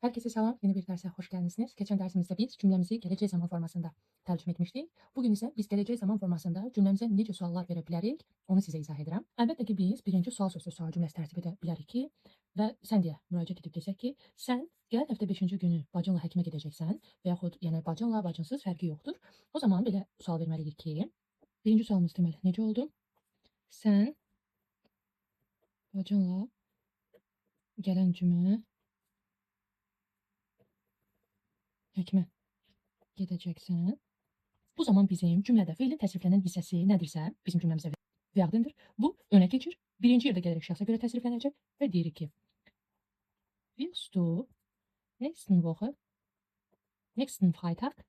Herkese selam. Yeni bir derse hoş geldiniz. Geçen dersimizde biz cümlemizi geleceği zaman formasında tərcümə etmişdik. Bugün ise biz geleceği zaman formasında cümləmizə necə suallar verə bilərik, onu sizə izah edirəm. Əlbəttə ki, biz birinci sual sözü sual cümləsi tərtib edə bilərik ki, və sən deyə müraciət edib desək ki, sən gələn həftə 5-ci günü bacınla həkimə gedəcəksən və yaxud yəni bacınla bacınsız fərqi yoxdur. O zaman belə sual verməliyik ki, birinci sualımız deməli necə oldu? Sən bacınla gələn cümə həkimə gedəcəksən. Bu zaman bizim cümlədə feilin təsriflənən hissəsi nədirsə, bizim cümləmizdə verbendir. Bu önə keçir. Birinci yerdə gələrək şəxsə görə təsriflənəcək və deyirik ki, wirst du nächsten Freitag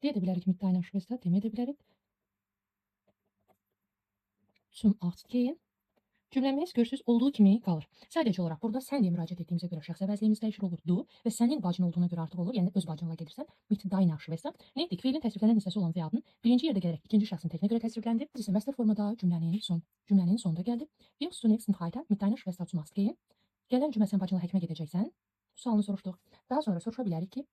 deyə də bilərik mit deiner Schwester, deməyə də bilərik zum Arzt gehen. Cümləmiz görsüz olduğu kimi qalır. Sadəcə olaraq burada sən deyə müraciət etdiyimizə görə şəxs əvəzliyimiz dəyişir olur du və sənin bacın olduğuna görə artıq olur. Yəni öz bacınla gedirsən. Mit deiner Schwester. Nə etdik? Feilin təsriflənən hissəsi olan fiadın birinci yerdə gələrək ikinci şəxsin təkinə görə təsrifləndi. Biz isə məsdər formada cümlənin sonunda gəldi. Wirst du nächsten Freitag mit deiner Schwester zum Arzt gehen? Gələn cümlə sən bacınla həkimə gedəcəksən. Bu sualını soruşduq. Daha sonra soruşa bilərik ki,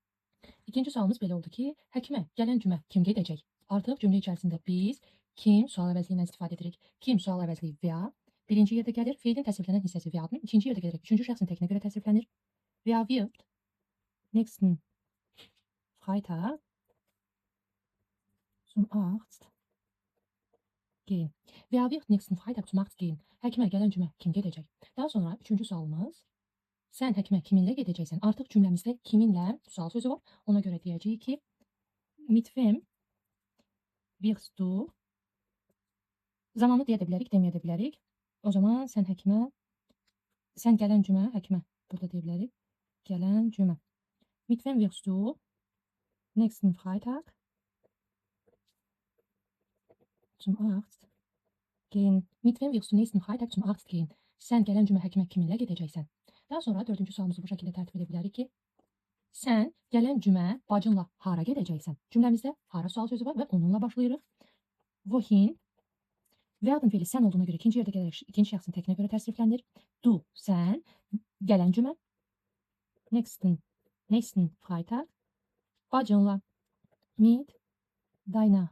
ikinci sualımız belə oldu ki, həkimə gələn cümlə kim gedəcək? Artıq cümlə içərisində biz kim sual əvəzliyindən istifadə edirik. Kim sual əvəzliyi wer birinci yerdə gəlir. Feilin təsriflənən hissəsi werden. İkinci yerdə gələrək üçüncü şəxsin təkinə görə təsriflənir. Wer wird nächsten Freitag zum Arzt gehen? Wer wird nächsten Freitag zum Arzt gehen? Həkimə gələn cümlə kim gedəcək? Daha sonra üçüncü sualımız sən həkimə kiminlə gedəcəksən? Artıq cümləmizdə kiminlə sual sözü var. Ona görə deyəcəyik ki, mit wem wirst du zamanı deyə də bilərik, deməyə də bilərik. O zaman sən gələn cümlə həkimə burada deyə bilərik. Gələn cümlə. Mit wem wirst du nächsten Freitag zum Arzt gehen? Mit wem wirst du nächsten Freitag zum Arzt gehen? Sən gələn cümlə həkimə kiminlə gedəcəksən? Daha sonra dördüncü sualımızı bu şəkildə tərtib edə bilərik ki, sən gələn cümlə bacınla hara gedəcəksən? Cümləmizdə hara sual sözü var və onunla başlayırıq. Wohin werden feili sən olduğuna görə ikinci yerdə gələrək ikinci şəxsin təkinə görə təsriflənir. Du, sən, gələn cümlə nächsten Freitag bacınla mit deiner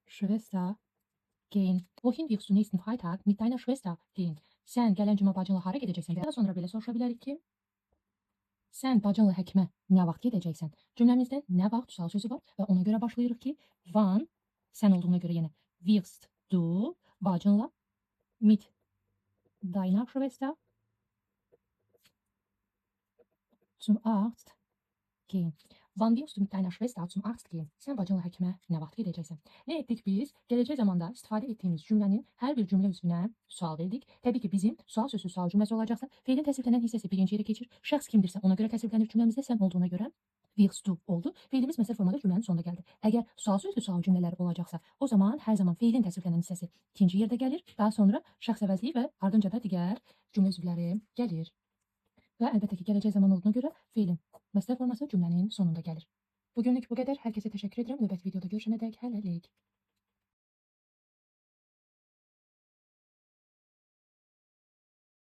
Schwester gehen. Wohin wirst du nächsten Freitag mit deiner Schwester gehen? Sən gələn cümlə bacınla hara gedəcəksən? Daha sonra belə soruşa bilərik ki, sən bacınla həkimə nə vaxt gedəcəksən? Cümləmizdə nə vaxt sual sözü var və ona görə başlayırıq ki, wann sən olduğuna görə yenə wirst du bacınla mit deiner Schwester zum Arzt gehen. Wann wirst du mit deiner Schwester zum Arzt gehen? Sən bacınla həkimə nə vaxt gedəcəksən? Nə etdik biz? Gələcək zamanda istifadə etdiyimiz cümlənin hər bir cümlə üzvünə sual verdik. Təbii ki, bizim sual sözü sual cümləsi olacaqsa, feilin təsriflənən hissəsi birinci yerə keçir. Şəxs kimdirsə ona görə təsriflənir cümləmizdə, sən olduğuna görə wirst du oldu. Feilimiz məsəl formada cümlənin sonunda gəldi. Əgər sual sözlü sual cümlələri olacaqsa, o zaman hər zaman feilin təsriflənən hissəsi ikinci yerdə gəlir. Daha sonra şəxs əvəzliyi və ardınca da digər cümlə üzvləri gəlir. Və əlbəttə ki, gələcək zaman olduğuna görə feilin məsdər forması cümlənin sonunda gəlir. Bugünlük bu qədər. Hər kəsə təşəkkür edirəm. Növbəti videoda görüşənədək hələlik.